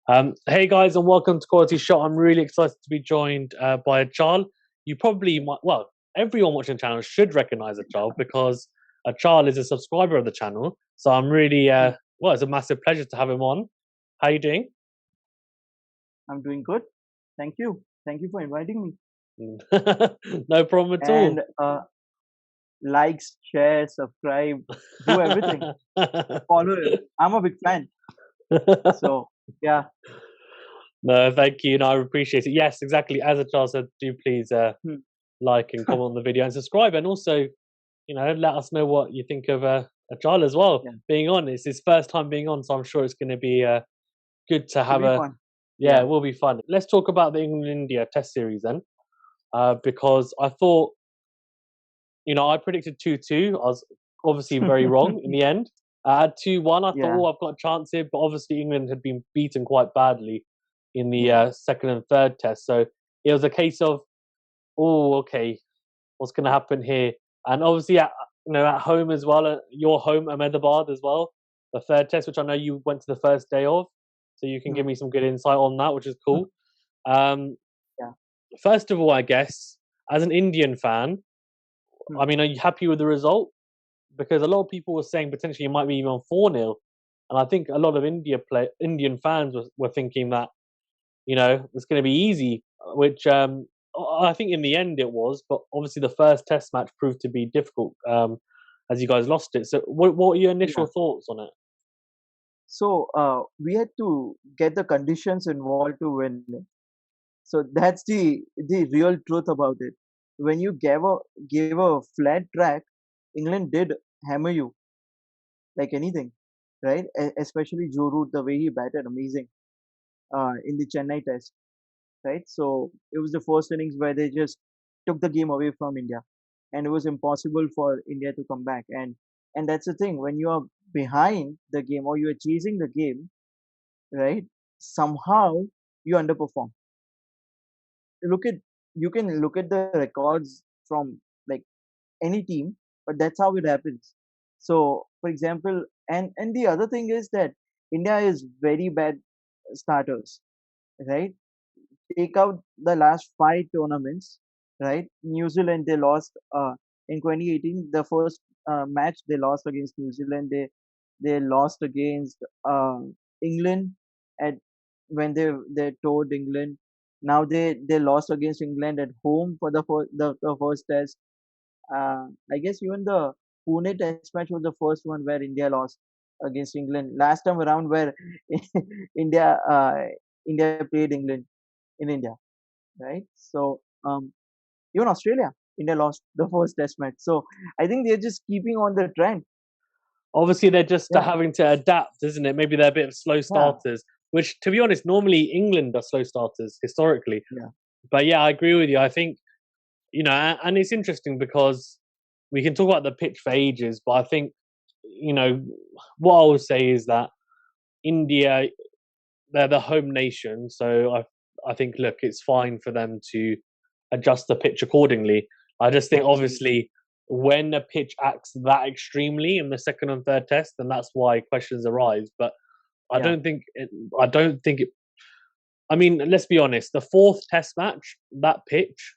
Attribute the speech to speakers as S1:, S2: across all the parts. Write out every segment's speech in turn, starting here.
S1: Hey guys, and welcome to Quality Shot. I'm really excited to be joined by Achal. You probably might, well, everyone watching the channel should recognize Achal because Achal is a subscriber of the channel. So I'm really, well, it's a massive pleasure to have him on. How you doing?
S2: I'm doing good. Thank you. Thank you for inviting me.
S1: No problem at all.
S2: And likes, share, subscribe, do everything. Follow it. I'm a big fan. So yeah.
S1: No, thank you. No, I appreciate it. Yes, exactly. As Achal said, do please
S2: Hmm.
S1: like and comment on the video and subscribe, and also let us know what you think of Achal as well.
S2: Yeah.
S1: Being on, it's his first time being on, so I'm sure it's going to be good to
S2: Should
S1: have
S2: be
S1: a.
S2: fun.
S1: Yeah,
S2: Yeah.
S1: it will be fun. Let's talk about the England India Test series then, because I thought, I predicted 2-2. I was obviously very wrong in the end. I had 2-1. I thought,
S2: Yeah.
S1: oh, I've got a chance here, but obviously England had been beaten quite badly in the
S2: Yeah.
S1: second and third test, so it was a case of, oh, okay, what's going to happen here? And obviously, at home as well, your home, Ahmedabad as well, the third test, which I know you went to the first day of, so you can give
S2: Hmm.
S1: me some good insight on that, which is cool. Um,
S2: Yeah.
S1: First of all, I guess, as an Indian fan,
S2: Hmm.
S1: I mean, are you happy with the result? Because a lot of people were saying potentially it might be even 4-0. And I think a lot of Indian fans were thinking that, it's going to be easy, which I think in the end it was, but obviously the first test match proved to be difficult as you guys lost it. So, what are your
S2: Yeah.
S1: initial thoughts on it?
S2: So we had to get the conditions involved to win. So that's the real truth about it. When you gave a flat track, England did hammer you like anything, right? Especially Joe Root, the way he batted, amazing in the Chennai test, right? So it was the first innings where they just took the game away from India, and it was impossible for India to come back. And that's the thing, when you are behind the game or you are chasing the game, right? Somehow you underperform. Look at You can look at the records from like any team, but that's how it happens. So, for example, and the other thing is that India is very bad starters, right? Take out the last five tournaments, right? New Zealand, they lost in 2018. The first match they lost against New Zealand. They lost against England at when they toured England. Now they lost against England at home for the first test. I guess even the Pune test match was the first one where India lost against England. Last time around, where India India played England in India, right? So even Australia, India lost the first test match. So I think they're just keeping on the trend.
S1: Obviously, they're just
S2: Yeah,
S1: having to adapt, isn't it? Maybe they're a bit of slow
S2: yeah,
S1: starters, which, to be honest, normally England are slow starters historically.
S2: yeah,
S1: But yeah, I agree with you. I think, and it's interesting because we can talk about the pitch for ages, but I think, you know, what I would say is that India, they're the home nation, so I think, look, it's fine for them to adjust the pitch accordingly. I just think
S2: absolutely.
S1: obviously when a pitch acts that extremely in the second and third test, then that's why questions arise. But I
S2: Yeah,
S1: don't think it, I don't think it. I mean, let's be honest. The fourth test match, that pitch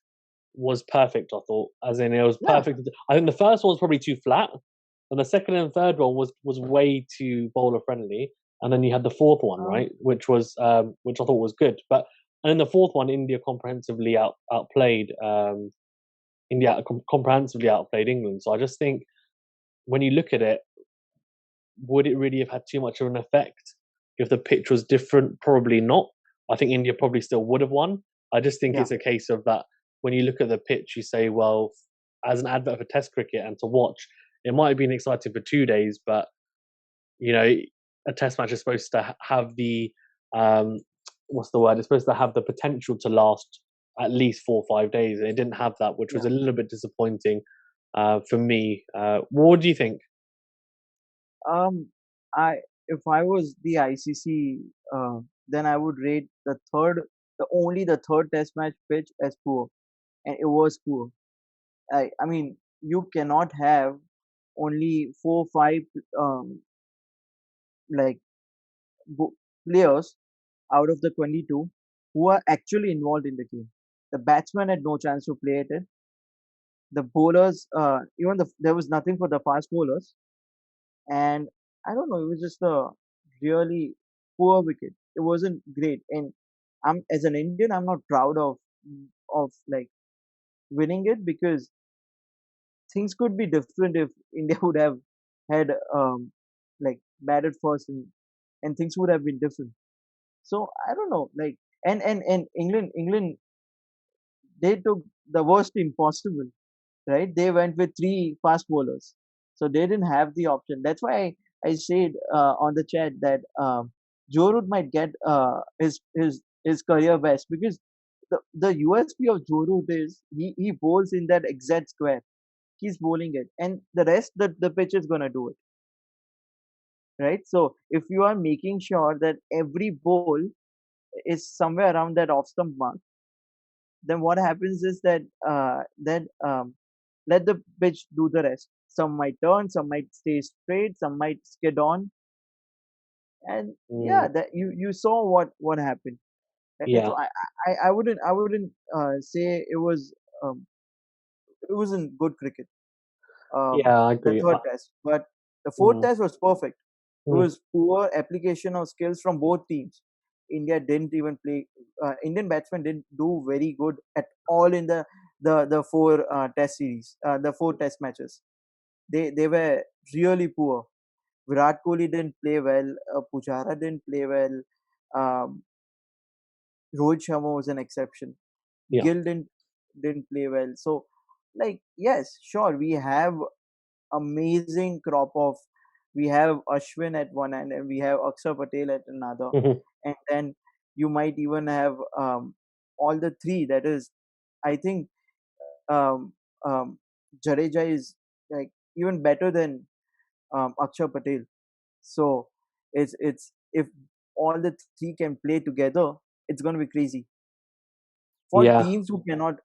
S1: was perfect. I thought, as in it was
S2: yeah,
S1: perfect. I think the first one was probably too flat, and the second and third one was way too bowler friendly. And then you had the fourth one,
S2: uh,
S1: right, which I thought was good. But and in the fourth one, India comprehensively outplayed comprehensively outplayed England. So I just think when you look at it, would it really have had too much of an effect if the pitch was different? Probably not. I think India probably still would have won. I just think
S2: yeah,
S1: it's a case of that when you look at the pitch, you say, well, as an advert for Test cricket and to watch, it might have been exciting for 2 days, but you know, a Test match is supposed to have the um, what's the word? It's supposed to have the potential to last at least 4 or 5 days, and it didn't have that, which was
S2: yeah.
S1: a little bit disappointing for me. What do you think?
S2: Um, I If I was the ICC, then I would rate the third test match pitch as poor, and it was poor. I mean, you cannot have only 4 5 um like players out of the 22 who are actually involved in the game. The batsmen had no chance to play at it. The bowlers, there was nothing for the fast bowlers, and I don't know, it was just a really poor wicket. It wasn't great, and I'm as an Indian, I'm not proud of like winning it because things could be different if India would have had like batted first and things would have been different. So I don't know, like and England they took the worst impossible, right? They went with three fast bowlers, so they didn't have the option. That's why I said on the chat that Joe Root might get his career best because the USP of Joe Root is he bowls in that exact square. He's bowling it, and the rest the pitch is gonna do it, right? So if you are making sure that every bowl is somewhere around that off stump mark, then what happens is that let the pitch do the rest. Some might turn, some might stay straight, some might skid on, and yeah,
S1: Mm,
S2: that you saw what happened. And so
S1: yeah,
S2: I wouldn't say um, it wasn't good cricket.
S1: yeah, I
S2: The
S1: agree.
S2: third test, but the fourth
S1: Mm,
S2: test was perfect. It
S1: mm,
S2: was poor application of skills from both teams. India didn't even play. Indian batsmen didn't do very good at all in the four test series, the four test matches. They were really poor. Virat Kohli didn't play well. Pujara didn't play well. Um, Rohit Sharma was an exception.
S1: yeah.
S2: Gill didn't play well. So, like, yes, sure, we have amazing crop of. We have Ashwin at one end, and we have Axar Patel at another,
S1: Mhm.
S2: and then you might even have all the three. That is, I think um, um, Jadeja is like even better than Akshar Patel. So it's if all the three can play together, it's going to be crazy for
S1: Yeah,
S2: teams who cannot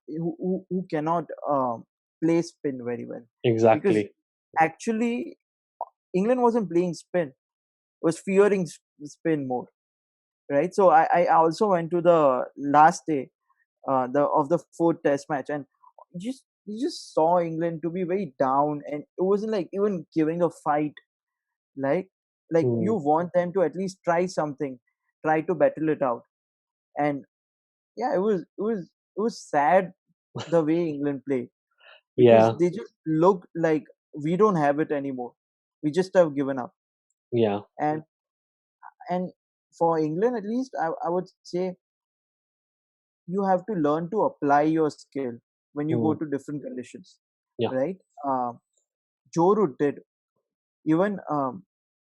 S2: play spin very well, because
S1: exactly.
S2: actually England wasn't playing spin, was fearing spin more, right? So I also went to the last day the of the fourth test match, and you just saw England to be very down, and it wasn't like even giving a fight, like you
S1: Mm,
S2: want them to at least try something, try to battle it out. And yeah, it was sad the way England played, because
S1: yeah,
S2: they just looked like we don't have it anymore, we just have given up.
S1: yeah.
S2: And and for England, at least I would say you have to learn to apply your skill when you go
S1: Mm,
S2: to different conditions,
S1: yeah.
S2: right? Joe Root did, even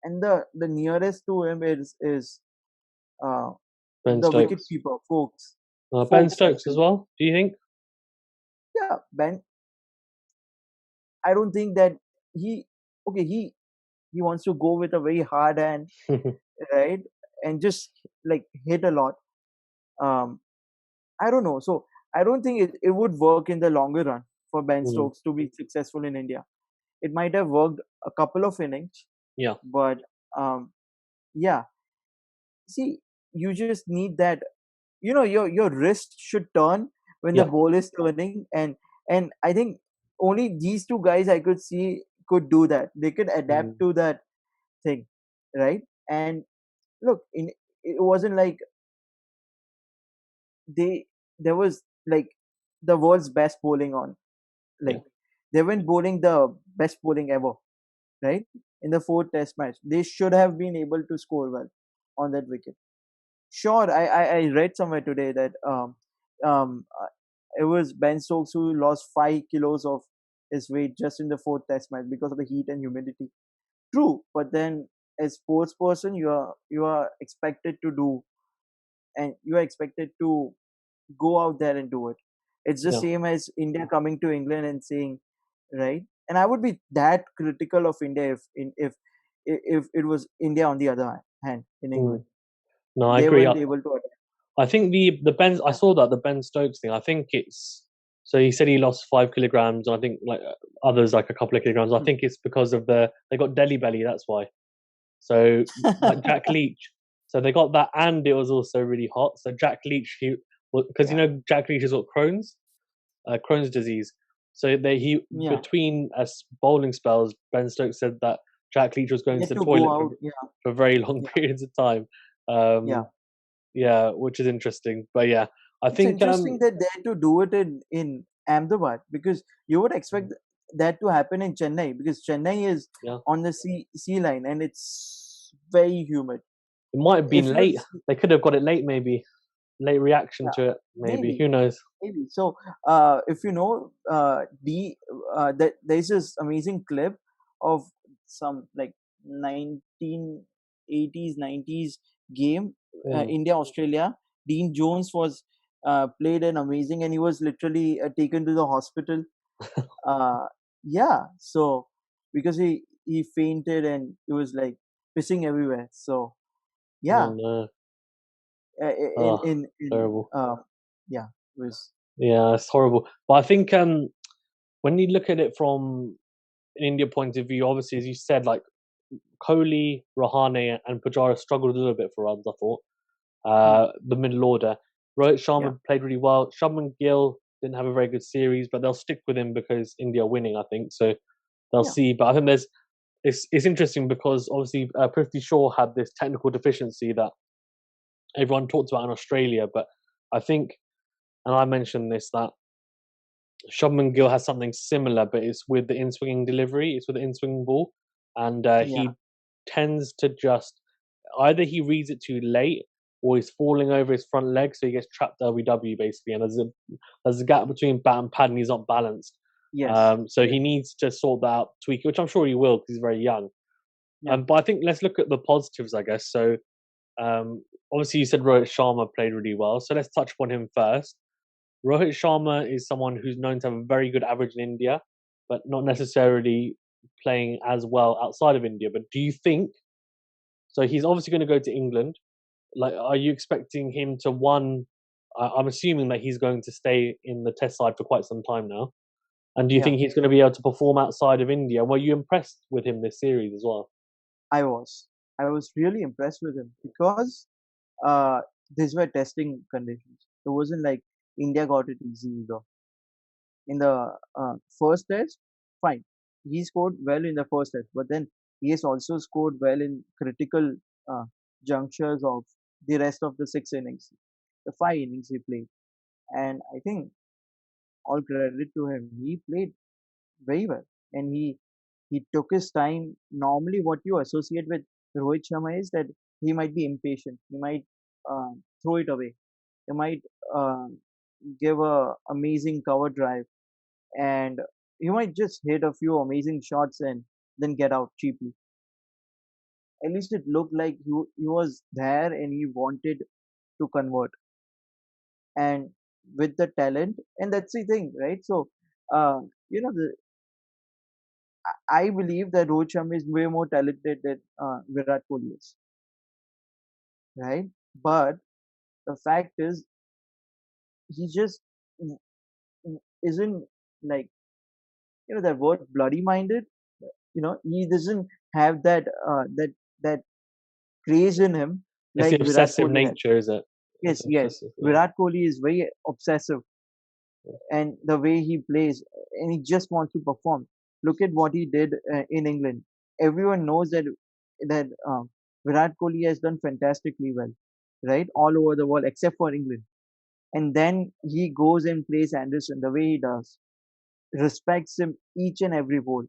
S2: and the nearest to him is uh,
S1: Ben
S2: the wicket
S1: Stokes.
S2: keeper, folks.
S1: Ben
S2: Folks
S1: Stokes as
S2: actually.
S1: well. Do you think?
S2: Yeah, Ben. I don't think that he. Okay, he wants to go with a very hard hand, right, and just like hit a lot. Um, I don't know. So I don't think it would work in the longer run for Ben
S1: Mm,
S2: Stokes to be successful in India. It might have worked a couple of innings,
S1: yeah,
S2: but um, yeah. See, you just need that. Your wrist should turn when the
S1: yeah.
S2: ball is turning, and I think only these two guys I could see could do that. They could adapt
S1: Mm,
S2: to that thing, right? And look, it wasn't like there was like the world's best bowling on,
S1: yeah,
S2: like they weren't bowling the best bowling ever, right? In the fourth test match, they should have been able to score well on that wicket. Sure, I read somewhere today that um it was Ben Stokes who lost 5 kilos of his weight just in the fourth test match because of the heat and humidity. True, but then as sports person, you are expected to do, and you are expected to go out there and do it. It's the
S1: yeah.
S2: same as India coming to England and saying, right? And I would be that critical of India if it was India on the other hand in
S1: Mm.
S2: England.
S1: No, I
S2: They
S1: agree.
S2: weren't able to adapt.
S1: I think the Ben. I saw that the Ben Stokes thing. I think it's. So he said he lost 5 kilograms, and I think like others like a couple of kilograms. I think it's because of they got Delhi belly. That's why. So like Jack Leach. So they got that, and it was also really hot. So Jack Leach, because
S2: Yeah.
S1: Jack Leach has got Crohn's disease. So he
S2: Yeah.
S1: between bowling spells, Ben Stokes said that Jack Leach was
S2: He
S1: going to
S2: had
S1: the
S2: to go
S1: toilet
S2: out. Yeah.
S1: for very long
S2: Yeah.
S1: periods of time.
S2: Yeah.
S1: Yeah, which is interesting. But yeah, I
S2: It's
S1: think
S2: interesting that they had to do it in Ahmedabad, because you would expect that to happen in Chennai, because Chennai is
S1: yeah,
S2: on the sea line and it's very humid.
S1: it might have
S2: If
S1: been
S2: you
S1: late. They could have got it late, maybe late reaction
S2: yeah,
S1: to it. Maybe
S2: maybe
S1: who knows?
S2: maybe so. If you know, that there's this amazing clip of some like 1980s 90s game,
S1: Mm.
S2: India Australia. Dean Jones was played an amazing, and he was literally taken to the hospital. Uh, yeah, so because he fainted and he was like pissing everywhere. So
S1: No,
S2: yeah,
S1: no.
S2: in
S1: Oh, terrible.
S2: yeah, it was
S1: Yeah, it's horrible. But I think when you look at it from an India point of view, obviously, as you said, like Kohli, Rahane, and Pujara struggled a little bit for runs. I thought
S2: hmm,
S1: the middle order. Rohit
S2: yeah,
S1: Sharma played really well. Shubman Gill didn't have a very good series, but they'll stick with him because India are winning. I think so. They'll
S2: yeah,
S1: see. But I think it's interesting because obviously Prithvi Shaw had this technical deficiency that everyone talked about in Australia, but I think, and I mentioned this, that Shubman Gill has something similar, but it's with the in swinging delivery. It's with the in swinging ball, and
S2: yeah,
S1: he tends to just either he reads it too late or he's falling over his front leg, so he gets trapped LBW basically, and there's a gap between bat and pad, and he's not balanced.
S2: yes,
S1: So
S2: yes,
S1: he needs to sort that out, tweak it, which I'm sure he will because he's very young.
S2: yeah,
S1: But I think let's look at the positives, I guess. So obviously you said Rohit Sharma played really well, so let's touch upon him first. Rohit Sharma is someone who's known to have a very good average in India, but not necessarily playing as well outside of India. But do you think so? He's obviously going to go to England. Like, are you expecting him to one? I'm assuming that he's going to stay in the Test side for quite some time now. And do you
S2: yeah.
S1: think he's going to be able to perform outside of India? Were you impressed with him this series as well?
S2: I was, I was really impressed with him because uh, these were testing conditions. It wasn't like India got it easy either. In the first test, fine, he scored well in the first test, but then he has also scored well in critical uh, junctures of the rest of the 6 innings, the 5 innings he played, and I think all credit to him. He played very well, and he took his time. Normally, what you associate with Rohit Sharma is that he might be impatient. He might throw it away. He might uh, give a amazing cover drive, and he might just hit a few amazing shots and then get out cheaply. At least it looked like he was there and he wanted to convert, and with the talent, and that's the thing, right? So, uh, you know, I believe that Rohit Sharma is way more talented than Virat Kohli is, right? But the fact is, he just isn't like, that word bloody minded. He doesn't have that craze in him
S1: It's
S2: like
S1: the
S2: Virat
S1: obsessive
S2: Kohli has.
S1: nature, is it? It's
S2: Yes,
S1: the
S2: yes.
S1: obsessive, yeah.
S2: Virat Kohli is very obsessive, and the way he plays, and he just wants to perform. Look at what he did in England. Everyone knows that Virat Kohli has done fantastically well, right, all over the world except for England. And then he goes and plays Anderson the way he does, respects him each and every ball.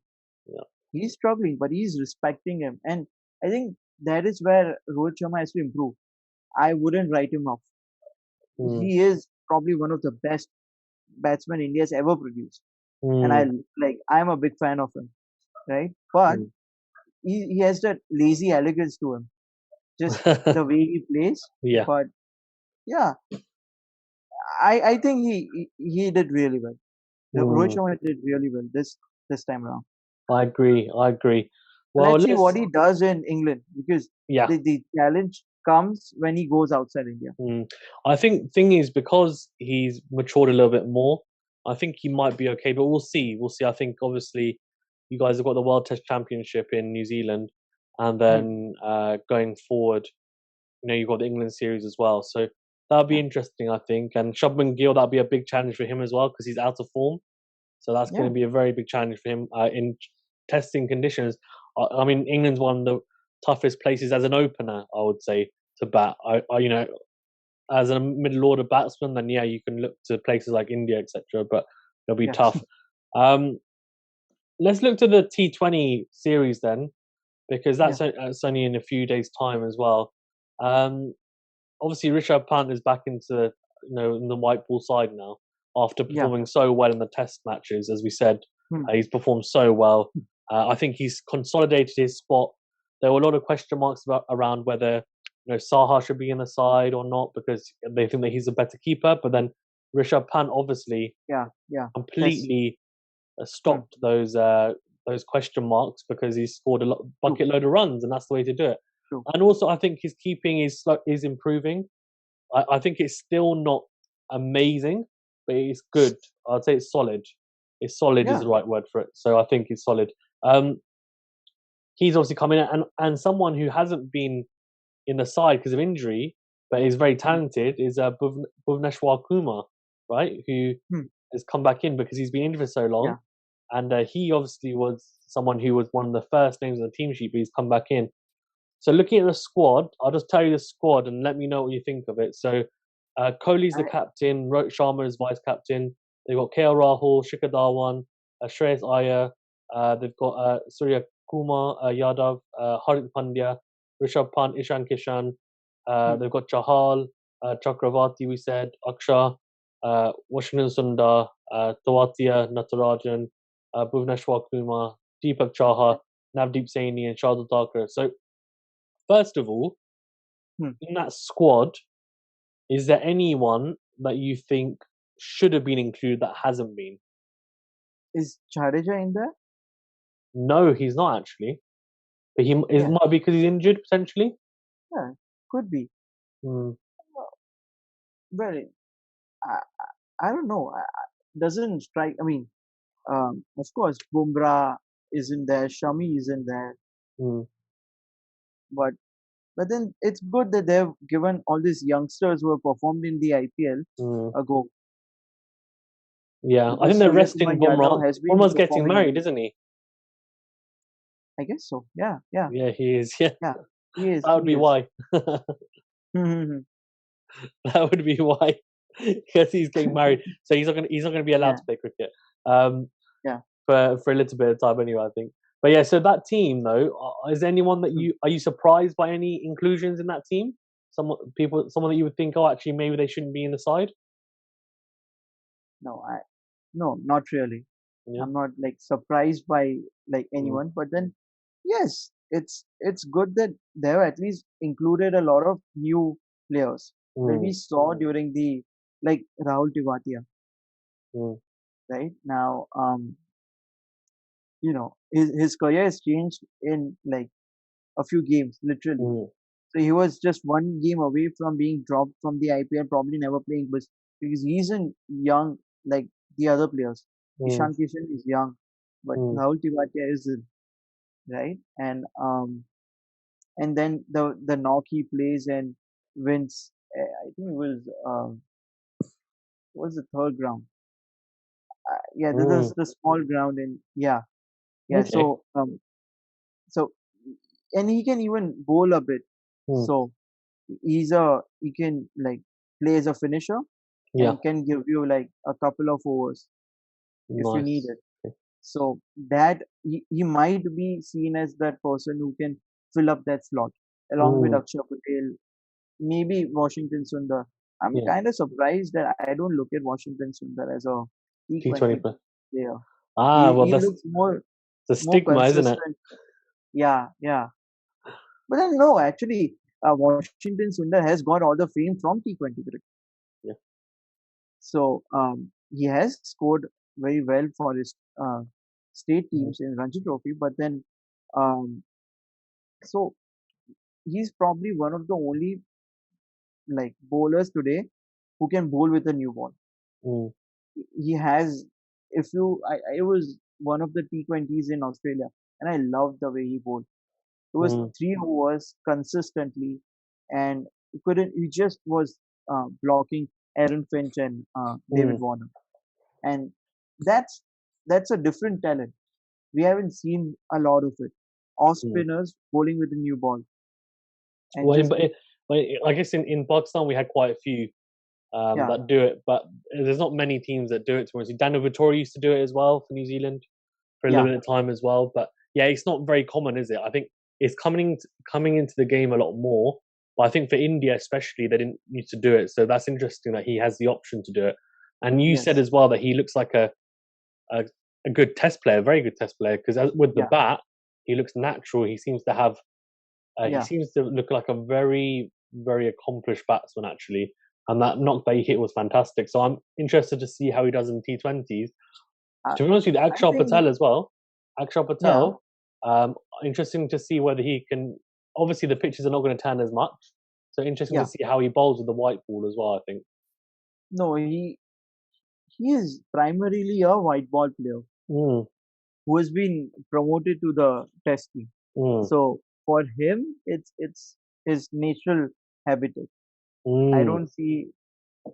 S1: Yeah.
S2: He's struggling, but he's respecting him, and I think that is where Rohit Sharma has to improve. I wouldn't write him off.
S1: Mm.
S2: He is probably one of the best batsmen India's ever produced, and
S1: Mm.
S2: I'm a big fan of him, right? But
S1: Mm.
S2: he has that lazy elegance to him, just the way he plays.
S1: Yeah,
S2: But yeah, I think he did really well. Rohit
S1: mm.
S2: Sharma did really well this time around.
S1: I agree. I agree. Well,
S2: Let's see what
S1: let's.
S2: he does in England, because
S1: Yeah.
S2: the challenge comes when he goes outside India.
S1: Mm. I think thing is because he's matured a little bit more. I think he might be okay, but we'll see. We'll see. I think obviously you guys have got the World Test Championship in New Zealand, and
S2: Hmm.
S1: then going forward. you've got the England series as well. So that'll be
S2: Yeah,
S1: interesting, I think. And Shubman Gill, that'll be a big challenge for him as well because he's out of form. So that's going
S2: yeah,
S1: to be a very big challenge for him in testing conditions. I mean, England's one of the toughest places as an opener, I would say, to bat. As a middle order batsman, then yeah, you can look to places like India, etc. But it'll be
S2: yeah,
S1: tough. Um, let's look to the T20 series then, because
S2: yeah,
S1: that's only in a few days' time as well. Um, obviously, Rishabh Pant is back into in the white ball side now after
S2: yeah.
S1: performing so well in the Test matches. As we said,
S2: Hmm.
S1: he's performed so well. I think he's consolidated his spot. There were a lot of question marks around whether Saha should be in the side or not because they think that he's a better keeper. But then Rishabh Pant obviously
S2: Yeah, yeah. Test.
S1: completely
S2: Hmm.
S1: stopped those question marks because he scored a
S2: True,
S1: bucket load of runs, and that's the way to do it.
S2: true.
S1: And also, I think his keeping is improving. I think it's still not amazing, but it's good. I'd say it's solid. It's solid is
S2: Yeah,
S1: the right word for it. So I think it's solid. Um, he's obviously coming in, and someone who hasn't been in the side because of injury, but is very
S2: hmm,
S1: talented, is Bhuvneshwar Kumar, right? Who
S2: hmm,
S1: has come back in because he's been injured for so long,
S2: yeah.
S1: and he obviously was someone who was one of the first names on the team sheet, but he's come back in. So looking at the squad, I'll just tell you the squad and let me know what you think of it. So Kohli's the
S2: I,
S1: captain, Rohit Sharma is vice captain. They've got KL Rahul, Shikhar Dhawan, Shreyas Iyer. They've got Surya Kumar, Yadav, Hardik Pandya, Rishabh Pant, Ishan Kishan.
S2: hmm,
S1: They've got Chahal, Chakravarti, we said, Axar, Washington Sundar, Tawatia, Natarajan, Bhuvneshwar Kumar, Deepak Chahar, Navdeep Saini, and Shardul Thakur. So first of all,
S2: hmm.
S1: in that squad, is there anyone that you think should have been included that hasn't been?
S2: Is Jadeja in there?
S1: No, he's not actually. But it
S2: Yeah,
S1: might be because he's injured potentially.
S2: yeah. Could be.
S1: Mm,
S2: Well, I, I don't know. Doesn't strike. I mean, of course, Bumrah isn't there. Shami isn't there.
S1: mm,
S2: But then it's good that they've given all these youngsters who have performed in the IPL
S1: mm.
S2: a go
S1: Yeah, I think
S2: because
S1: they're
S2: Surya Kumar
S1: resting
S2: Yadav
S1: Bumrah.
S2: has been
S1: Bumrah's getting
S2: performing
S1: married,
S2: well.
S1: isn't he?
S2: I guess so. Yeah, yeah,
S1: Yeah, he is. Yeah,
S2: yeah. He is.
S1: that would
S2: He
S1: be
S2: is.
S1: why. That would be why, because he's getting married. So he's not gonna be allowed
S2: Yeah,
S1: to play cricket. Um,
S2: yeah.
S1: for a little bit of time anyway, I think. But yeah, so that team though, is there anyone that
S2: Hmm.
S1: are you surprised by any inclusions in that team? Someone that you would think, oh, actually, maybe they shouldn't be in the side.
S2: No, no, not really.
S1: Yeah.
S2: I'm not like surprised by like
S1: Mm,
S2: anyone, but then yes, it's good that they have at least included a lot of new players that we
S1: mm,
S2: saw during the like Rahul Tivatia,
S1: mm,
S2: right? Now, his career has changed in like a few games, literally.
S1: mm,
S2: So he was just one game away from being dropped from the IPL, probably never playing, but because he isn't young like the other players.
S1: mm,
S2: Ishan Kishan is young, but
S1: mm,
S2: Rahul Tivatia isn't, right? And then the knock he plays and wins. I think it was what was the third ground? Yeah,
S1: mm.
S2: the small ground, and yeah, yeah.
S1: Okay.
S2: So and he can even bowl a bit.
S1: Mm,
S2: So he can like play as a finisher
S1: yeah.
S2: and can give you like a couple of overs if you need
S1: Nice.
S2: it. So that he might be seen as that person who can fill up that slot along with
S1: Mm,
S2: Akshar Patel, maybe Washington Sundar. I'm
S1: yeah.
S2: kind of surprised that I don't look at Washington Sundar as a
S1: T20
S2: T20
S1: plus.
S2: player.
S1: Ah,
S2: He
S1: well,
S2: he
S1: that's
S2: looks
S1: the
S2: more
S1: stigma, isn't it?
S2: consistent. Yeah, yeah. But then no, actually, Washington Sundar has got all the fame from T20 cricket.
S1: Yeah.
S2: So he has scored very well for his state
S1: Mm,
S2: teams in Ranji Trophy. But then, um, so he's probably one of the only like bowlers today who can bowl with a new ball.
S1: mm,
S2: He has, if you, I was one of the T20s in Australia, and I loved the way he bowled. It was
S1: mm,
S2: 3 overs consistently, and he couldn't. He just was blocking Aaron Finch and David
S1: Mm,
S2: Warner, and that's that's a different talent. We haven't seen a lot of it. Off
S1: mm.
S2: spinners bowling with a new ball and
S1: Well,
S2: just
S1: I guess in Pakistan we had quite a few
S2: yeah,
S1: that do it, but there's not many teams that do it. To be honest, Daniel Vittori used to do it as well for New Zealand for a
S2: yeah,
S1: limited time as well. But yeah, it's not very common, is it? I think it's coming into the game a lot more. But I think for India especially, they didn't used to do it. So that's interesting that he has the option to do it. And you said
S2: yes,
S1: as well that he looks like a, a good test player, a very good test player, because with the
S2: yeah,
S1: bat, he looks natural. He seems to have he
S2: yeah.
S1: seems to look like a very accomplished batsman actually, and that knock that he hit was fantastic. So I'm interested to see how he does in T20s.
S2: I,
S1: To be honest with you,
S2: I
S1: Axar
S2: think
S1: Patel as well. Axar
S2: yeah.
S1: Patel, interesting to see whether he can. Obviously, the pitches are not going to turn as much, so interesting to
S2: Yeah,
S1: see how he bowls with the white ball as well. I think.
S2: no, he is primarily a white ball player
S1: Mm,
S2: who has been promoted to the test team.
S1: mm,
S2: So for him, it's his natural habitat. I
S1: mm.
S2: don't see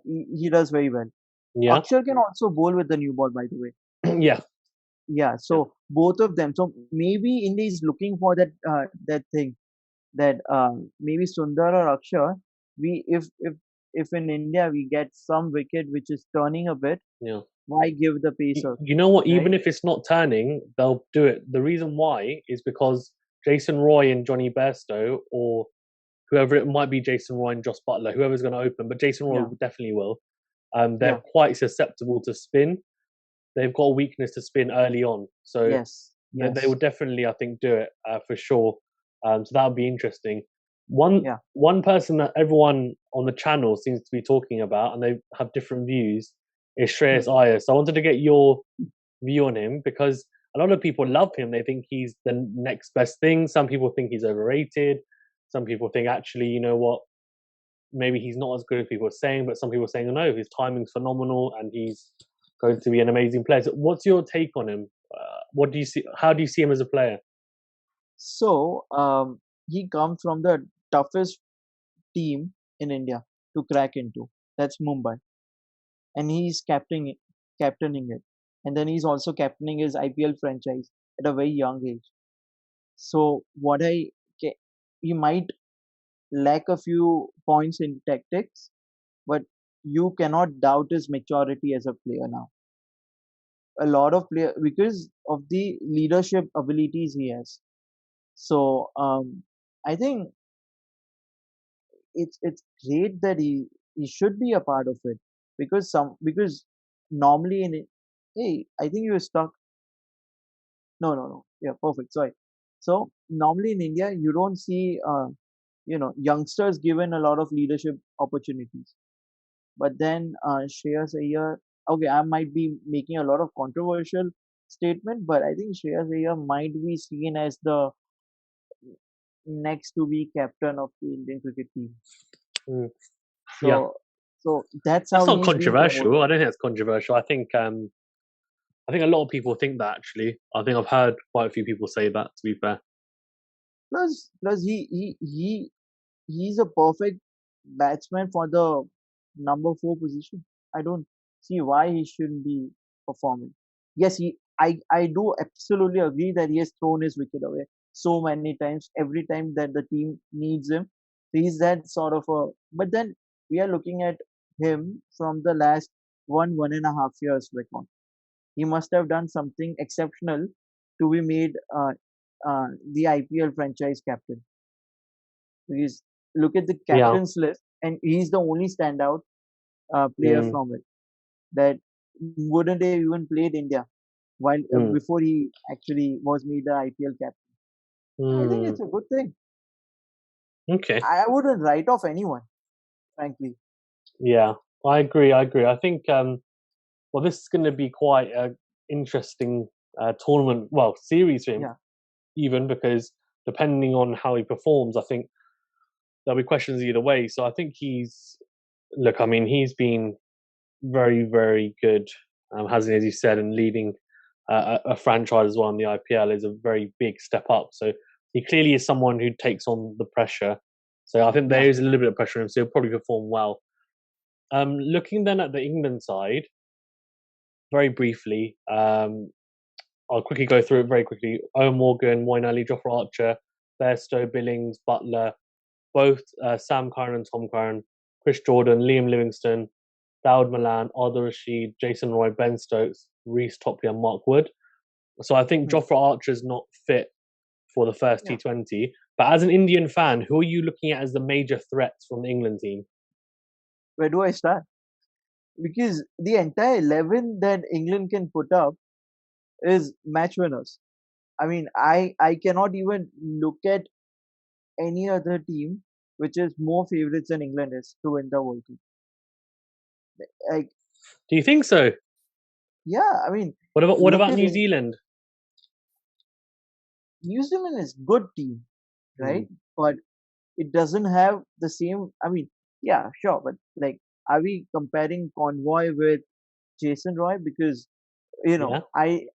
S2: he does very well.
S1: Yeah,
S2: Akshar can also bowl with the new ball, by the way.
S1: yeah,
S2: Yeah,
S1: yeah,
S2: so both of them. So maybe India is looking for that thing that maybe Sundar or Akshar. We if in India we get some wicket which is turning a bit,
S1: yeah.
S2: why give the pacer,
S1: You know what?
S2: right?
S1: Even if it's not turning, they'll do it. The reason why is because Jason Roy and Johnny Bairstow, or whoever it might be, Jason Roy and Joss Butler, whoever's going to open, but Jason Roy
S2: Yeah,
S1: definitely will. They're
S2: yeah,
S1: quite susceptible to spin. They've got a weakness to spin early on, so
S2: yes,
S1: they will
S2: yes,
S1: definitely, I think, do it for sure. So that would be interesting. One
S2: yeah,
S1: one person that everyone on the channel seems to be talking about, and they have different views, is Shreyas
S2: hmm.
S1: Iyer. So I wanted to get your view on him because a lot of people love him. They think he's the next best thing. Some people think he's overrated. Some people think actually, you know what, maybe he's not as good as people are saying. But some people are saying, no, his timing's phenomenal and he's going to be an amazing player. So what's your take on him? What do you see? How do you see him as a player?
S2: So he comes from the toughest team in India to crack into. That's Mumbai, and he's captaining it, and then he's also captaining his IPL franchise at a very young age. So you might lack a few points in tactics, but you cannot doubt his maturity as a player now. A lot of player because of the leadership abilities he has. So I think it's great that he should be a part of it because normally hey, I think you were stuck. No, yeah, perfect, sorry. So normally in India you don't see youngsters given a lot of leadership opportunities, but then Shreyas Iyer, okay, I might be making a lot of controversial statement, but I think Shreyas Iyer might be seen as the next to be captain of the Indian cricket team.
S1: Mm, yeah,
S2: So, so that's
S1: that's
S2: how
S1: not
S2: he's being
S1: controversial.
S2: promoted.
S1: I don't think that's controversial. I think a lot of people think that actually. I think I've heard quite a few people say that. To be fair.
S2: Plus he's a perfect batsman for the number four position. I don't see why he shouldn't be performing. Yes, I do absolutely agree that he has thrown his wicket away so many times. Every time that the team needs him, he's that sort of a. But then we are looking at him from the last 1.5 years record. He must have done something exceptional to be made the IPL franchise captain. Because look at the
S1: Yeah.
S2: captain's list, and he's the only standout player
S1: Mm,
S2: from it that wouldn't have even played India while
S1: mm,
S2: before he actually was made the IPL captain. I think
S1: mm.
S2: it's a good thing.
S1: Okay.
S2: I wouldn't write off anyone, frankly.
S1: Yeah, I agree. I agree. I think well, this is going to be quite a interesting tournament, well, series for him,
S2: Yeah,
S1: even because depending on how he performs, I think there'll be questions either way. So I think look, I mean, he's been very good, hasn't he, as you said, and leading a franchise as well in the IPL is a very big step up. So he clearly is someone who takes on the pressure. So I think
S2: Yeah.
S1: there is a little bit of pressure on him, so he'll probably perform well. Looking then at the England side, very briefly, I'll quickly go through it very quickly. Owen Morgan, Moeen Ali, Jofra Archer, Bairstow, Billings, Butler, both Sam Curran and Tom Curran, Chris Jordan, Liam Livingston, Daoud Malan, Arthur Rashid, Jason Roy, Ben Stokes, Reece Topley, and Mark Wood. So I think
S2: Hmm.
S1: Jofra Archer's not fit for the first
S2: Yeah.
S1: T20. But as an Indian fan, who are you looking at as the major threats from the England team?
S2: Where do I start? Because the entire 11 that England can put up is match winners. I mean, I cannot even look at any other team which is more favorites than England is to win the World Cup. Like,
S1: Do you think so?
S2: yeah, I mean,
S1: What
S2: look
S1: about
S2: at
S1: New
S2: it.
S1: Zealand?
S2: New Zealand is good team,
S1: Mm,
S2: right? But it doesn't have the same. I mean, yeah, sure, but like, are we comparing Convoy with Jason Roy? Because
S1: yeah,
S2: I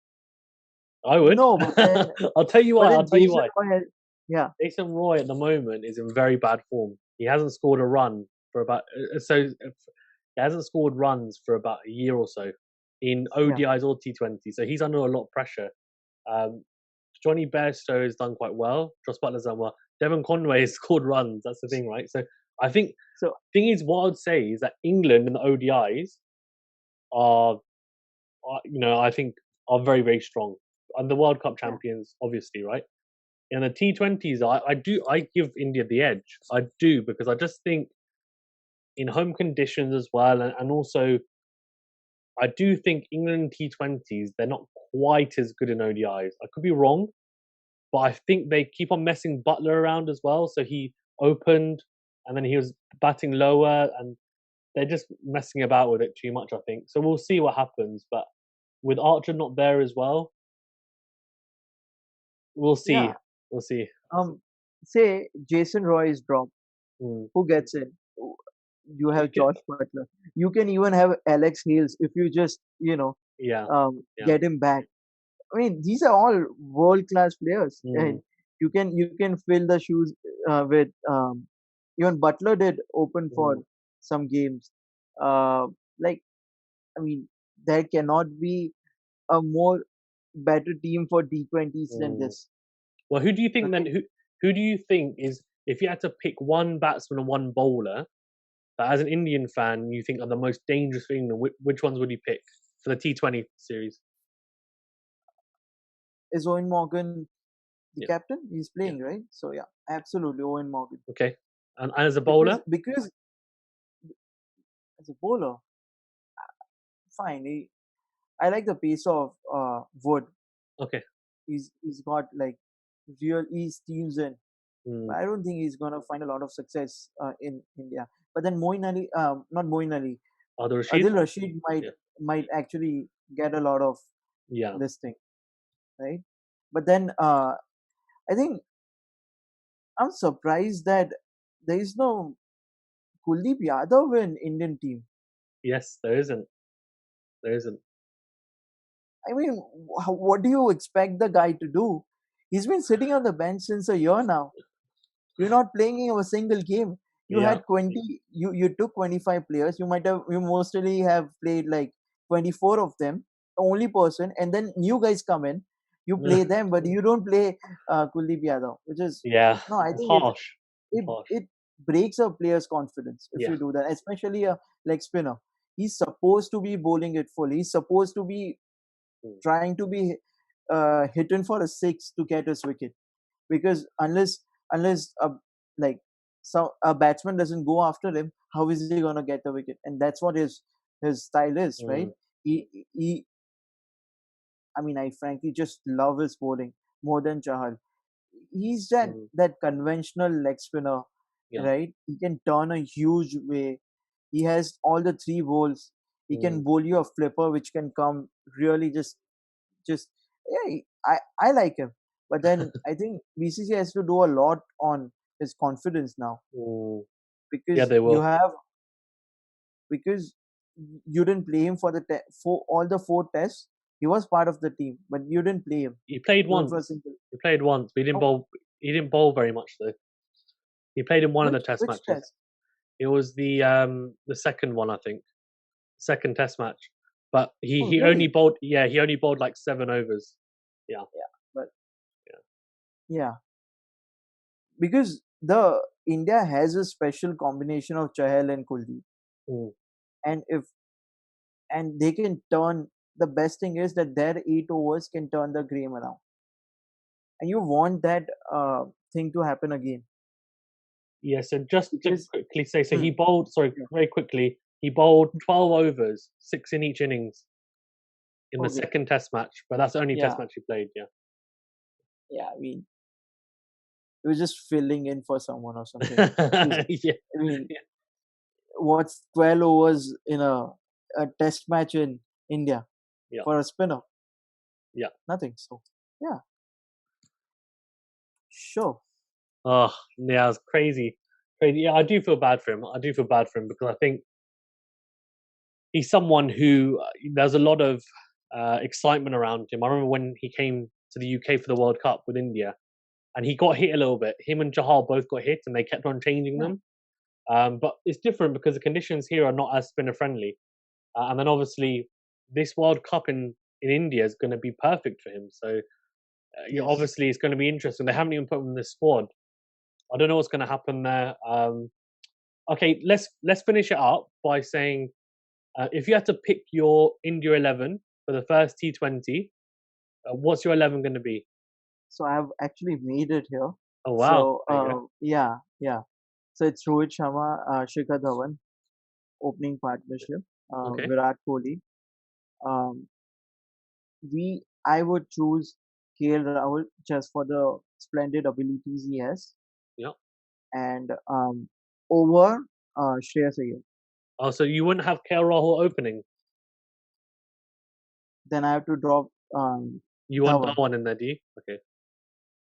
S1: I would.
S2: no, but then
S1: I'll tell you why. I'll tell you
S2: Jason
S1: why.
S2: Roy has, yeah,
S1: Jason Roy at the moment is in very bad form. He hasn't scored a run for about he hasn't scored runs for about a year or so in
S2: yeah,
S1: ODIs or T20. So he's under a lot of pressure. Um, Johnny Bairstow has done quite well. Joss Butler's done well. Devon Conway has scored runs. That's the thing, right? So I think
S2: so
S1: thing is, what I'd say is that England in the ODIs are, I think are very very strong, and the World Cup
S2: yeah,
S1: champions, obviously, right? In the T20s, I give India the edge. I do because I just think in home conditions as well, and also I do think England T20s they're not quite as good in ODIs. I could be wrong, but I think they keep on messing Butler around as well. So he opened and then he was batting lower, and they're just messing about with it too much. I think so. We'll see what happens, but with Archer not there as well, we'll see.
S2: yeah.
S1: We'll see.
S2: Say Jason Roy is dropped.
S1: Mm,
S2: Who gets in? You
S1: you
S2: have
S1: get,
S2: Josh Butler. You can even have Alex Hales if you just
S1: yeah, yeah.
S2: get him back. I mean, these are all world class players,
S1: Mm,
S2: and you can fill the shoes with even Butler did open for
S1: mm,
S2: some games. Uh, like, I mean, there cannot be a more better team for T20s than
S1: mm.
S2: this,
S1: Well, who do you think then?
S2: right?
S1: Who do you think is if you had to pick one batsman and one bowler that, as an Indian fan, you think are the most dangerous for England? Which ones would you pick for the T20 series?
S2: Is Owen Morgan the
S1: Yeah,
S2: captain? He's
S1: yeah.
S2: playing, right? So yeah, absolutely Owen Morgan.
S1: Okay. And as a
S2: Because
S1: bowler,
S2: because as a bowler, fine. I like the pace of Wood.
S1: okay.
S2: He's got like real he teams in.
S1: Mm,
S2: But I don't think he's gonna find a lot of success in India. But then Moeen Ali, not Moeen Ali,
S1: Adil Rashid.
S2: Adil Rashid might
S1: Yeah,
S2: might actually get a lot of
S1: yeah,
S2: this thing, right? But then I think I'm surprised that there is no Kuldeep Yadav in Indian team.
S1: yes. There isn't. There isn't.
S2: I mean, what do you expect the guy to do? He's been sitting on the bench since a year now. You're not playing in a single game. You
S1: Yeah.
S2: had 20. You took 25 players. You mostly have played like 24 of them. The only person, and then new guys come in. You play them, but you don't play Kuldeep Yadav, which is
S1: Yeah.
S2: no. I
S1: It's
S2: think it
S1: harsh. It's
S2: it
S1: harsh.
S2: it breaks a player's confidence if
S1: Yeah.
S2: you do that, especially a leg spinner. He's supposed to be bowling it full. He's supposed to be
S1: Mm,
S2: trying to be hitting for a six to get his wicket, because unless like a batsman doesn't go after him, how is he gonna get the wicket? And that's what his style is, right?
S1: mm,
S2: He I mean, I frankly just love his bowling more than Chahal. He's that
S1: mm,
S2: that conventional leg spinner,
S1: yeah.
S2: right? He can turn a huge way. He has all the three bowls. He can
S1: Mm,
S2: bowl you a flipper, which can come really just yeah. I like him, but then I think BCC has to do a lot on his confidence now,
S1: mm. Yeah,
S2: because
S1: they
S2: you
S1: will.
S2: have because you didn't play him for for all the four tests. He was part of the team, but you didn't play him
S1: He played
S2: even for a
S1: once.
S2: single.
S1: He played once, but he didn't
S2: No,
S1: bowl. He didn't bowl very much though. He played in one of the test
S2: Which
S1: matches.
S2: test?
S1: It was the second one, I think, second test match. But he
S2: Oh,
S1: he only
S2: really?
S1: bowled he only bowled like 7 overs. Yeah,
S2: Yeah, but
S1: yeah.
S2: yeah, because the India has a special combination of Chahal and Kuldeep,
S1: Mm.
S2: and if and they can turn. The best thing is that their 8 overs can turn the game around, and you want that thing to happen again
S1: Yeah, so just to
S2: because
S1: quickly say, so
S2: hmm,
S1: he bowled, sorry,
S2: yeah,
S1: very quickly, he bowled 12 overs, 6 in each innings in the
S2: okay,
S1: second test match, but that's the only
S2: yeah,
S1: test match he played, yeah.
S2: yeah. I mean, it was just filling in for someone or something. 'Cause,
S1: Yeah,
S2: I mean,
S1: yeah,
S2: what's 12 overs in a test match in India
S1: yeah,
S2: for a spinner?
S1: yeah.
S2: Nothing. So yeah, sure.
S1: Oh, yeah, it's crazy. Crazy. Yeah, I do feel bad for him. I do feel bad for him because I think he's someone who there's a lot of excitement around him. I remember when he came to the UK for the World Cup with India and he got hit a little bit. Him and Jahal both got hit and they kept on changing
S2: Yeah.
S1: them. But it's different because the conditions here are not as spinner friendly. And then obviously this World Cup in India is going to be perfect for him. So
S2: Yes.
S1: obviously it's going to be interesting. They haven't even put him in the squad. I don't know what's going to happen there. Okay, let's finish it up by saying if you had to pick your India 11 for the first T20, what's your 11 going to be?
S2: So I've actually made it here.
S1: Oh wow,
S2: So
S1: there you go.
S2: yeah, yeah. So it's Rohit Sharma, Shikhar Dhawan, opening partnership.
S1: Okay,
S2: Virat Kohli. Um, I would choose KL Rahul just for the splendid abilities he has,
S1: yeah.
S2: and over Shreyas Iyer.
S1: Oh, so you wouldn't have KL Rahul opening?
S2: Then I have to drop
S1: You want that
S2: Dhawan.
S1: one in there, do you? Okay.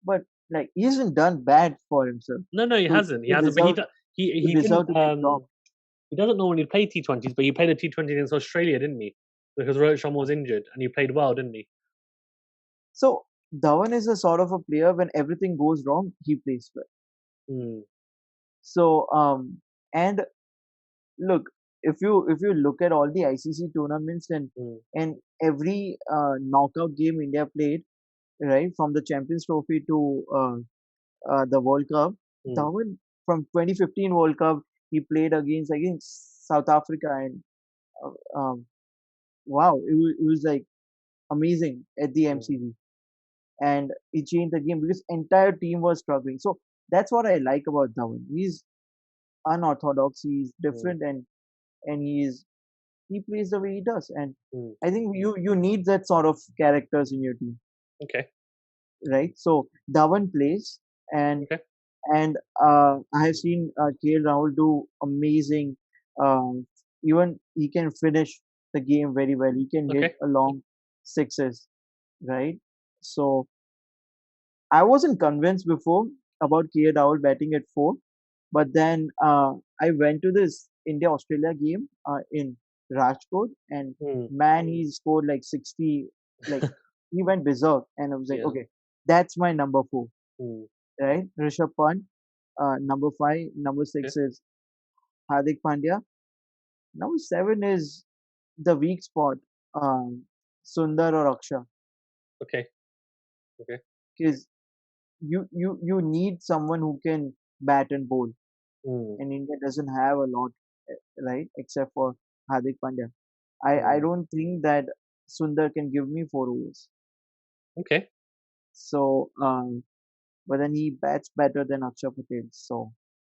S2: But like he hasn't done bad for himself
S1: No, no, he
S2: to
S1: hasn't. He
S2: to
S1: hasn't. But
S2: deserve to
S1: he didn't
S2: deserve to be dropped.
S1: he doesn't normally play T20s, but he played a T20 against Australia, didn't he? Because Rohit Sharma was injured and he played well, didn't he?
S2: So Dhawan is a sort of a player when everything goes wrong, he plays well.
S1: Hmm.
S2: So and look, if you look at all the ICC tournaments
S1: Hmm.
S2: and every knockout game India played, right, from the Champions Trophy to the World Cup,
S1: Hmm.
S2: Dhawan from 2015 World Cup he played against South Africa and wow, it was like amazing at the
S1: Hmm.
S2: MCV and he changed the game because entire team was struggling. So that's what I like about Dhawan. He's unorthodox, he's
S1: Hmm.
S2: different, and he plays the way he does. And
S1: Hmm.
S2: I think you need that sort of characters in your team,
S1: Okay.
S2: right? So Dhawan plays, and
S1: Okay.
S2: I have seen KL Rahul do amazing. Um, even he can finish the game very well. He can hit
S1: Okay.
S2: a long sixes, right? So I wasn't convinced before about KL Rahul batting at 4, but then I went to this India Australia game in Rajkot, and
S1: Hmm.
S2: man, he scored like 60, like he went berserk, and I was like,
S1: Yeah.
S2: okay, that's my number 4,
S1: Hmm.
S2: right? Rishabh Pant, number 5, number
S1: Okay.
S2: 6 is Hardik Pandya, number 7 is the weak spot, um, Sundar or Axar,
S1: Okay. Okay.
S2: because you need someone who can bat and bowl,
S1: Hmm.
S2: and India doesn't have a lot, right? Except for Hardik Pandya. I
S1: Hmm.
S2: don't think that Sundar can give me 4 overs.
S1: Okay.
S2: So, but then he bats better than Akshay Patel. So,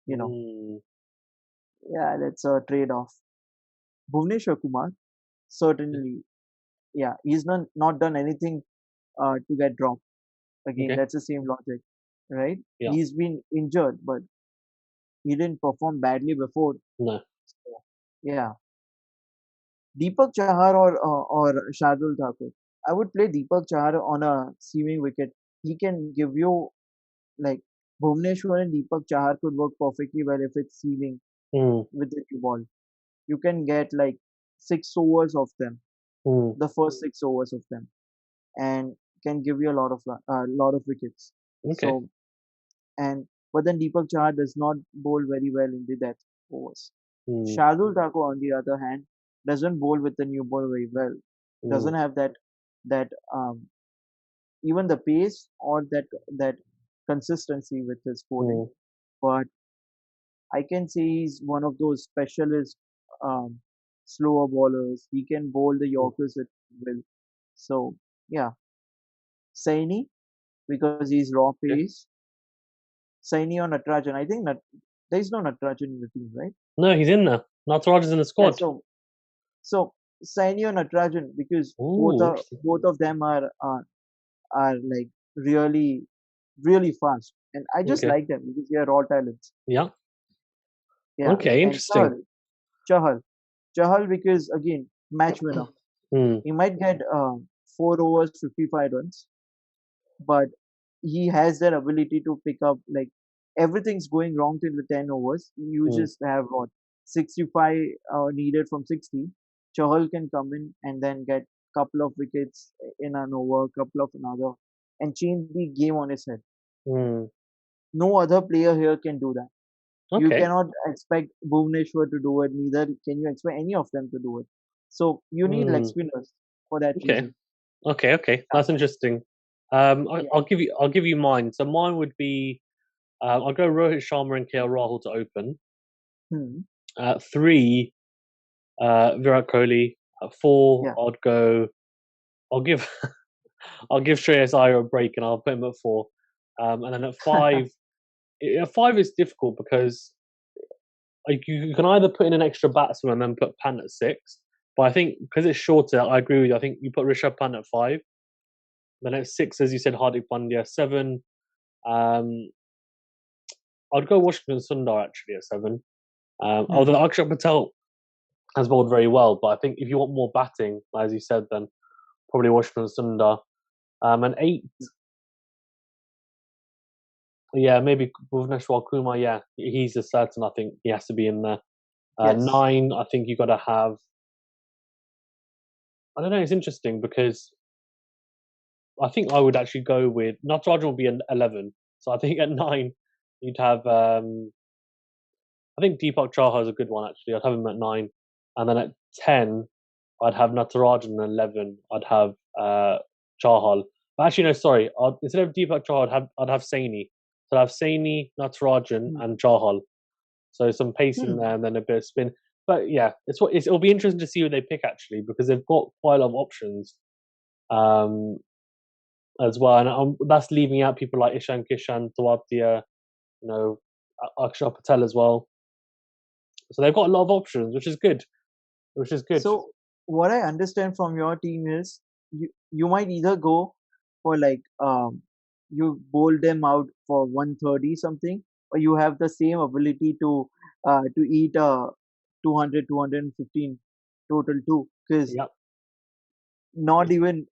S2: you know,
S1: Hmm.
S2: yeah, that's a trade-off. Bhuvneshwar Kumar, certainly, yeah, he's not done anything to get dropped. Again,
S1: Okay.
S2: that's the same logic, right?
S1: Yeah.
S2: He's been injured, but he didn't perform badly before.
S1: No.
S2: So, yeah, Deepak Chahar or Shardul Thakur. I would play Deepak Chahar on a seaming wicket. He can give you like Bhuvneshwar and Deepak Chahar could work perfectly well if it's seaming
S1: Hmm.
S2: with the new ball. You can get like 6 overs of them,
S1: Hmm.
S2: the first 6 overs of them, and can give you a lot of wickets.
S1: Okay.
S2: So and But then Deepak Chahar does not bowl very well in the death overs.
S1: Mm,
S2: Shardul Thakur, on the other hand, doesn't bowl with the new ball very well.
S1: mm,
S2: Doesn't have that even the pace or that consistency with his bowling.
S1: mm,
S2: But I can say he's one of those specialist um, slower bowlers. He can bowl the
S1: mm.
S2: Yorkers at will. So yeah, Saini because he's raw
S1: Okay.
S2: pace. Saini or Natarajan. I think there is no Natarajan in the team, right?
S1: No, he's in there. Nataraj is in the
S2: Yeah.
S1: squad.
S2: So Saini or Natarajan because
S1: Ooh, interesting.
S2: both of them are like really fast, and I just
S1: Okay.
S2: like them because they are raw talents.
S1: Yeah.
S2: Yeah,
S1: Okay,
S2: and
S1: interesting.
S2: Chahal, Chahal because again match winner.
S1: Mm,
S2: He might get 4 overs, 55 runs, but he has that ability to pick up like everything's going wrong till the 10 overs. You
S1: mm,
S2: just have what 65 needed from 60. Chahal can come in and then get couple of wickets in an over, couple of another, and change the game on his head.
S1: mm.
S2: No other player here can do that. You
S1: Okay.
S2: cannot expect Bhuvneshwar to do it, neither can you expect any of them to do it. So you need leg
S1: Mm,
S2: spinners for that
S1: okay.
S2: reason.
S1: Okay.
S2: Yeah.
S1: That's interesting.
S2: Yeah.
S1: I'll give you mine. So mine would be I'll go Rohit Sharma and KL Rahul to open.
S2: Hmm.
S1: Three, Virat Kohli. Four,
S2: Yeah.
S1: I'd go. I'll give I'll give Shreyas Iyer a break and I'll put him at four. And then at five, at five is difficult because like you can either put in an extra batsman and then put Pant at six. But I think because it's shorter, I agree with you. I think you put Rishabh Pant at five. Then at six, as you said, Hardik Pandya. Seven, um, I'd go Washington Sundar actually at seven. Although
S2: Hmm.
S1: Akshar Patel has bowled very well, but I think if you want more batting, as you said, then probably Washington Sundar. And eight, yeah, maybe Bhuvneshwar Kumar. Yeah, he's a certain. I think he has to be in there.
S2: Yes.
S1: Nine, I think you got to have. I don't know. It's interesting because I think I would actually go with Natarajan will be an 11. So I think at nine you'd have. I think Deepak Chahar is a good one actually. I'd have him at nine, and then at 10 I'd have Natarajan. And 11 I'd have Chahal. Actually, no, sorry. Instead of Deepak Chahar, I'd have Saini. So I'd have Saini, Natarajan,
S2: Hmm.
S1: and Chahal. So some pace in
S2: Hmm.
S1: there and then a bit of spin. But yeah, it'll be interesting to see who they pick actually because they've got quite a lot of options um, as well, and that's leaving out people like Ishan Kishan, Tawatia, you know, Akshar Patel as well. So they've got a lot of options, which is good. Which is good.
S2: So what I understand from your team is you might either go for like you bowl them out for 130 something, or you have the same ability to eat 200 215 total too, because
S1: Yep.
S2: not even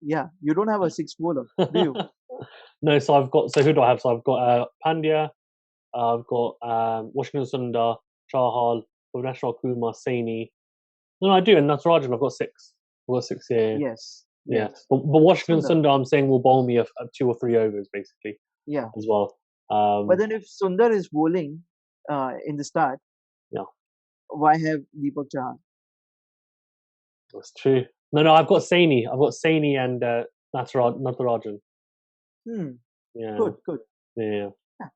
S2: yeah, you don't have a six bowler, do you?
S1: No, so I've got. So who do I have? So I've got Pandya. I've got Washington Sundar, Chahal, Bhuvneshwar Kumar, Saini. No, I do, and Natarajan. I've got six. I've got six here.
S2: Yes,
S1: Yeah,
S2: yes.
S1: but Washington
S2: Sundar,
S1: Sundar, I'm saying will bowl me a 2 or 3 overs basically
S2: yeah.
S1: as well.
S2: But then if Sundar is bowling in the start,
S1: Yeah,
S2: why have Deepak Chahar?
S1: that's true. No, I've got Saini. I've got Saini and Natarajan.
S2: Hmm.
S1: Yeah,
S2: Good, good.
S1: yeah.
S2: Yeah,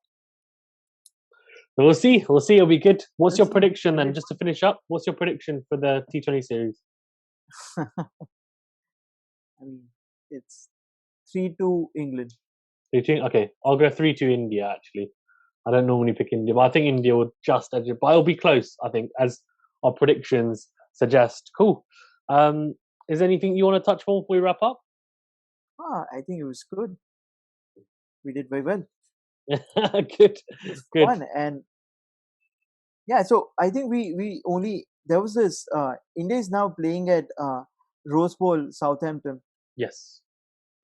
S1: So we'll see. We'll see. It'll be good. What's your
S2: let's see.
S1: prediction then? Just to finish up, what's your prediction for the T20 series?
S2: I mean, it's 3-2 England.
S1: 3-2? Okay, I'll go 3-2 India actually. I don't normally pick India, but I think India will just edge it. But it'll be close, I think, as our predictions suggest. Cool. Is there anything you want to touch on before we wrap up?
S2: I think it was good. We did very well.
S1: Good,
S2: It was
S1: good.
S2: fun, and yeah. So I think we only there was this. India is now playing at Rose Bowl, Southampton,
S1: Yes.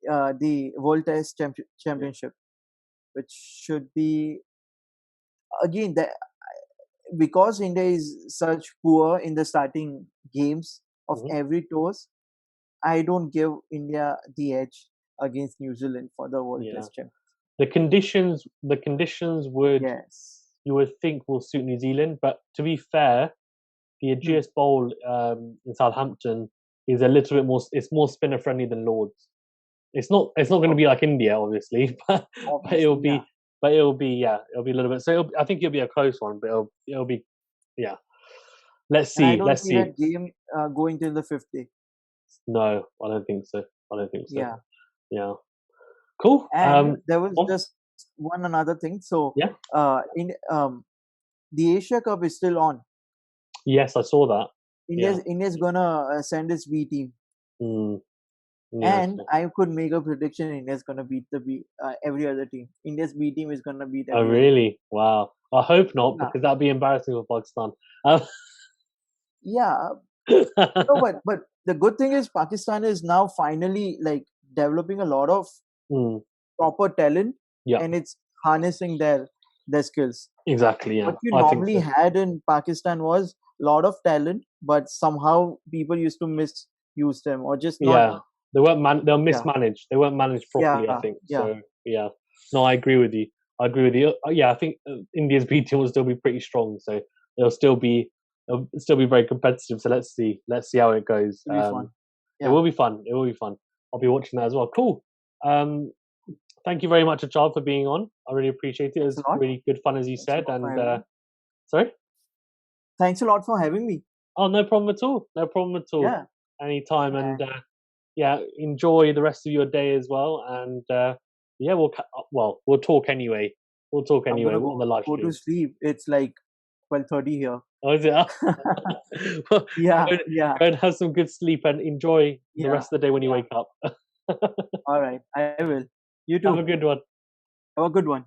S2: the World Test Championship, which should be again that because India is such poor in the starting games of
S1: Hmm.
S2: every toss. I don't give India the edge against New Zealand for the World
S1: Yeah.
S2: Test Championship.
S1: the conditions would
S2: Yes.
S1: you would think will suit New Zealand, but to be fair, the
S2: Hmm.
S1: Ageas Bowl in Southampton is a little bit more. It's more spinner friendly than Lords. It's not. It's not going to be
S2: Okay.
S1: like India, obviously, but it'll
S2: Obviously, yeah.
S1: be. But it'll be yeah. It'll be a little bit. So I think it'll be a close one, but it'll be yeah. Let's
S2: And I
S1: see.
S2: don't
S1: Let's
S2: see
S1: see.
S2: that game going till the fifth day.
S1: No, I don't think so. I don't think so.
S2: Yeah.
S1: Yeah. Cool.
S2: And there was
S1: Tom?
S2: just one another thing. So,
S1: Yeah.
S2: in the Asia Cup is still on.
S1: Yes, I saw that. Yeah.
S2: India's gonna send its B team,
S1: Mm, yes.
S2: and I could make a prediction. India's gonna beat every other team. India's B team is gonna beat
S1: Oh,
S2: every other team.
S1: really? Wow. I hope not,
S2: Yeah,
S1: because that'd be embarrassing for Pakistan. Um,
S2: yeah. No, but the good thing is Pakistan is now finally like developing a lot of
S1: mm,
S2: proper talent,
S1: yeah,
S2: and it's harnessing their skills.
S1: exactly. Yeah,
S2: What you
S1: I think
S2: normally
S1: so.
S2: had in Pakistan was a lot of talent, but somehow people used to misuse them or just not.
S1: Yeah, they were
S2: Yeah,
S1: mismanaged. They weren't managed properly, I
S2: yeah,
S1: think.
S2: yeah.
S1: So yeah, no, I agree with you. I agree with you. Yeah, I think India's B team will still be pretty strong. So they'll still be very competitive. So let's see how it goes.
S2: It'll be fun.
S1: It
S2: Yeah,
S1: will be fun. It will be fun. I'll be watching that as well. Cool. Um, thank you very much, Achal, for being on. I really appreciate it. It
S2: thanks a
S1: was
S2: lot.
S1: really good fun, as you
S2: Thanks a
S1: said.
S2: lot for
S1: And
S2: having me.
S1: sorry.
S2: Thanks a lot for having me.
S1: Oh, no problem at all. No problem at all.
S2: Yeah,
S1: Anytime. And
S2: and
S1: yeah, enjoy the rest of your day as well. And yeah, we'll talk anyway. We'll talk
S2: I'm
S1: anyway
S2: gonna
S1: on the live
S2: go to
S1: stream.
S2: sleep. It's like 12:30 here.
S1: Oh, is it? Well,
S2: Yeah,
S1: go,
S2: yeah,
S1: go and have some good sleep and enjoy the
S2: yeah,
S1: rest of the day when you
S2: yeah.
S1: wake up.
S2: All right, I will. You
S1: Have a
S2: too.
S1: good one.
S2: Have a good one.